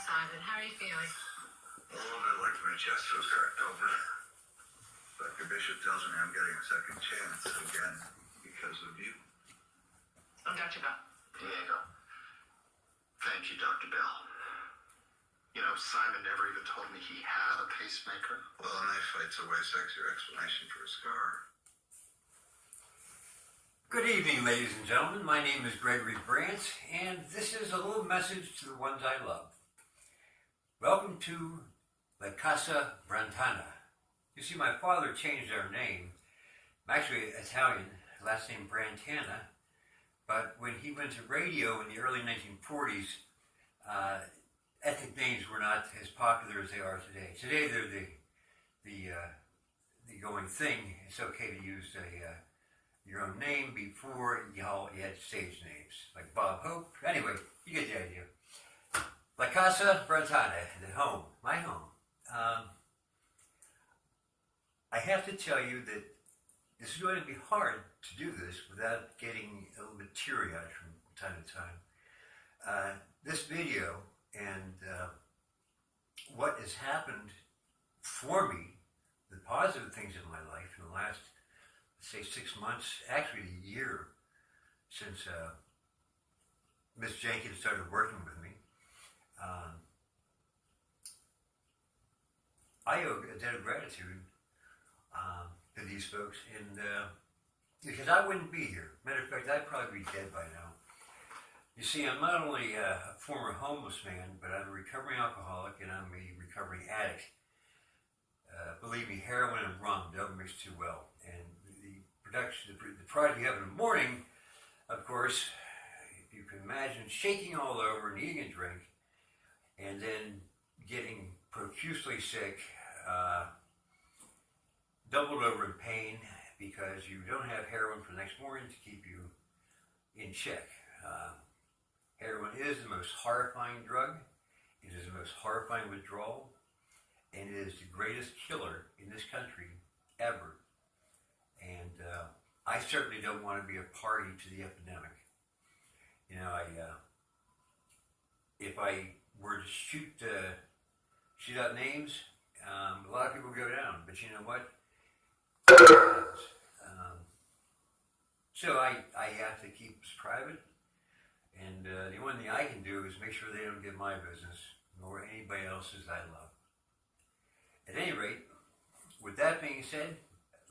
Simon. How are you feeling? A little bit like my chest was cracked open. Dr. Bishop tells me I'm getting a second chance again because of you. I'm Dr. Bell. Diego. Thank you, Dr. Bell. You know, Simon never even told me he had a pacemaker. Well, a knife fight's a way sexier explanation for a scar. Good evening, ladies and gentlemen. My name is Gregory Brandt, and this is a little message to the ones I love. Welcome to La Casa Brantana. You see, my father changed our name. I'm actually Italian, last name Brantana, but when he went to radio in the early 1940s, ethnic names were not as popular as they are today. Today, they're the going thing. It's okay to use your own name. Before, you had stage names, like Bob Hope. Anyway, you get the idea. La Casa Brantana, the home, my home. I have to tell you that this is going to be hard to do this without getting a little bit teary-eyed from time to time. This video and what has happened for me, the positive things in my life in the last, say, 6 months, actually a year since Miss Jenkins started working with me, I owe a debt of gratitude to these folks, and because I wouldn't be here. Matter of fact, I'd probably be dead by now. You see, I'm not only a former homeless man, but I'm a recovering alcoholic and I'm a recovering addict. Believe me, heroin and rum don't mix too well. And the product you have in the morning, of course, if you can imagine shaking all over and eating a drink, and then getting profusely sick, doubled over in pain because you don't have heroin for the next morning to keep you in check. Heroin is the most horrifying drug. It is the most horrifying withdrawal, and it is the greatest killer in this country ever. And I certainly don't want to be a party to the epidemic. You know, if I were to shoot out names, a lot of people go down. But you know what? So I have to keep this private. And the only thing I can do is make sure they don't get my business, nor anybody else's I love. At any rate, with that being said,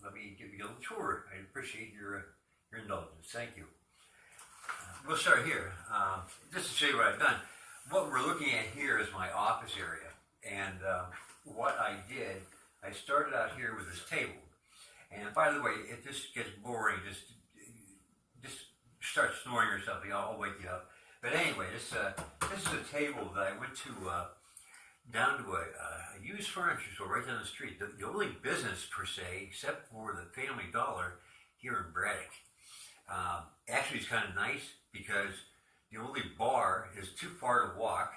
let me give you a little tour. I appreciate your indulgence. Thank you. We'll start here. Just to show you what I've done. What we're looking at here is my office area. And what I did, I started out here with this table. And by the way, if this gets boring, just start snoring or something. I'll wake you up. But anyway, this is a table that I went to down to a used furniture store right down the street. The only business per se, except for the Family Dollar here in Braddock. Actually, it's kind of nice because the only bar is too far to walk.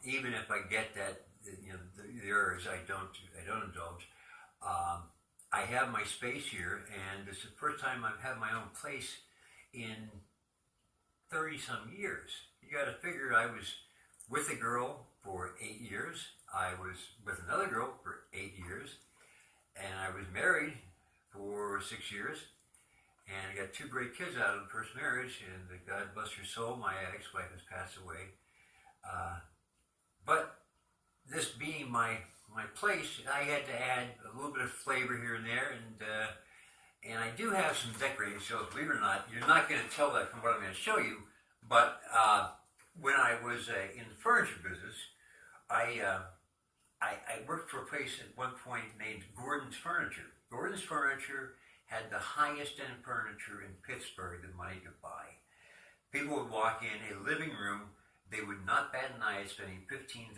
Even if I get that, the errors I don't indulge. I have my space here, and it's the first time I've had my own place in 30-some years. You got to figure I was with a girl for 8 years. I was with another girl for 8 years, and I was married for 6 years, and I got 2 great kids out of the first marriage, and God bless her soul, my ex-wife has passed away. But this being my place, I had to add a little bit of flavor here and there, and I do have some decorating skills, believe it or not. You're not going to tell that from what I'm going to show you, but when I was in the furniture business, I worked for a place at one point named Gordon's Furniture. Gordon's Furniture had the highest end furniture in Pittsburgh that money could buy. People would walk in a living room, they would not bat an eye at spending $15,000.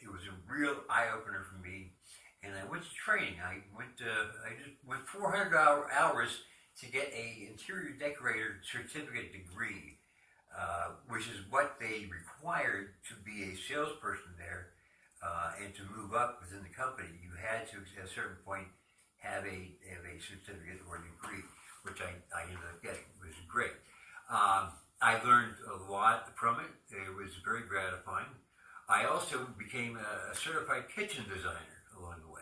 It was a real eye-opener for me, and I went to training. I just went 400 hours to get a interior decorator certificate degree, which is what they required to be a salesperson there, and to move up within the company. You had to, at a certain point, have a certificate or degree, which I ended up getting. It was great. I learned a lot from it. It was very gratifying. I also became a certified kitchen designer along the way.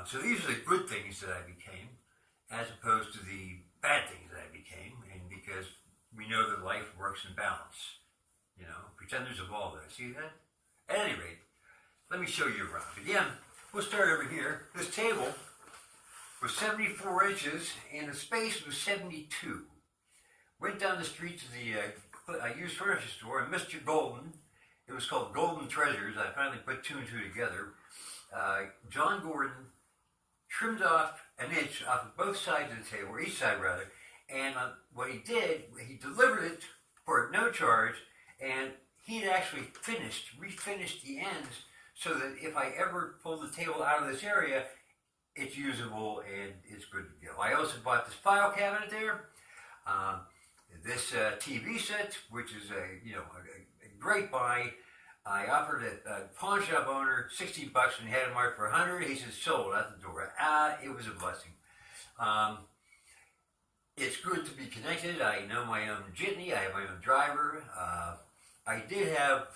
So these are the good things that I became, as opposed to the bad things that I became, and because we know that life works in balance. You know, pretenders of all that. See that? At any rate, let me show you around. Again, we'll start over here. This table was 74 inches, and the space was 72. Went down the street to the used furniture store, and Mr. Golden, it was called Golden Treasures. I finally put two and two together. John Gordon trimmed off an inch off of both sides of the table, or each side rather, and what he did, he delivered it for no charge, and he had actually refinished the ends so that if I ever pull the table out of this area, it's usable and it's good to go. I also bought this file cabinet there, this TV set, which is a great buy. I offered a pawn shop owner $60 and he had it marked for $100. He said sold out the door. It was a blessing. It's good to be connected. I know my own jitney. I have my own driver. I did have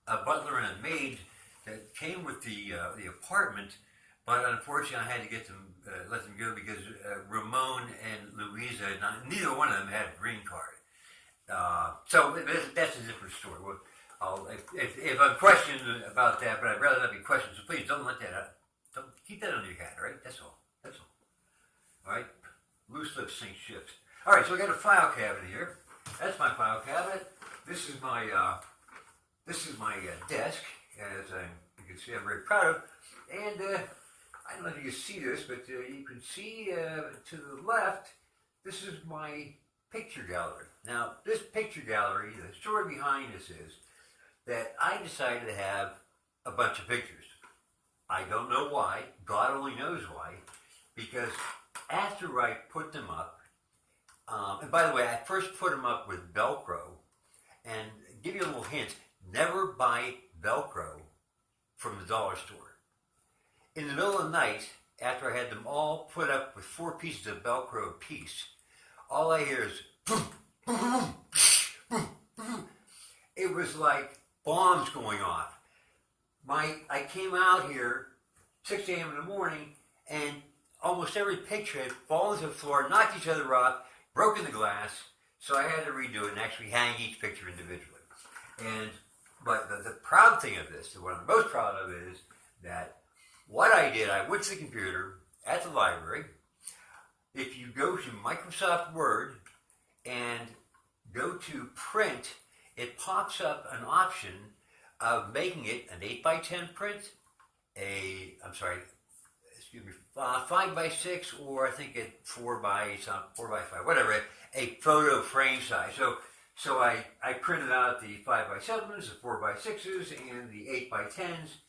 a butler and a maid that came with the apartment, but unfortunately I had to let them go because Ramon and Louisa, neither one of them had a green card. So that's a different story. Well, if I'm questioned about that, but I'd rather not be questioned, so please don't let that out. Don't keep that under your hat, all right? That's all. That's all. All right? Loose lips sink ships. All right, so we got a file cabinet here. That's my file cabinet. This is my desk, as you can see, I'm very proud of. And I don't know if you can see this, but you can see to the left, this is my picture gallery. Now, this picture gallery, the story behind this is that I decided to have a bunch of pictures. I don't know why. God only knows why. Because after I put them up, and by the way, I first put them up with Velcro, and give you a little hint, never buy Velcro from the dollar store. In the middle of the night, after I had them all put up with 4 pieces of Velcro apiece, all I hear is boom, boom, boom, boom, boom. It was like bombs going off. I came out here 6 a.m. in the morning, and almost every picture had fallen to the floor, knocked each other off, broken the glass, so I had to redo it and actually hang each picture individually. But the proud thing of this, what I'm most proud of is that what I did, I went to the computer at the library. If you go to Microsoft Word and go to print, it pops up an option of making it an 8x10 print, 5x6, or I think a 4x5, whatever, a photo frame size. So I printed out the 5x7s, the 4x6s, and the 8x10s,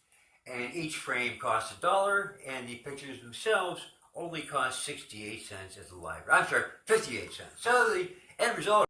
and each frame costs $1, and the pictures themselves only cost 68 cents at the library. I'm sorry, 58 cents. So the end result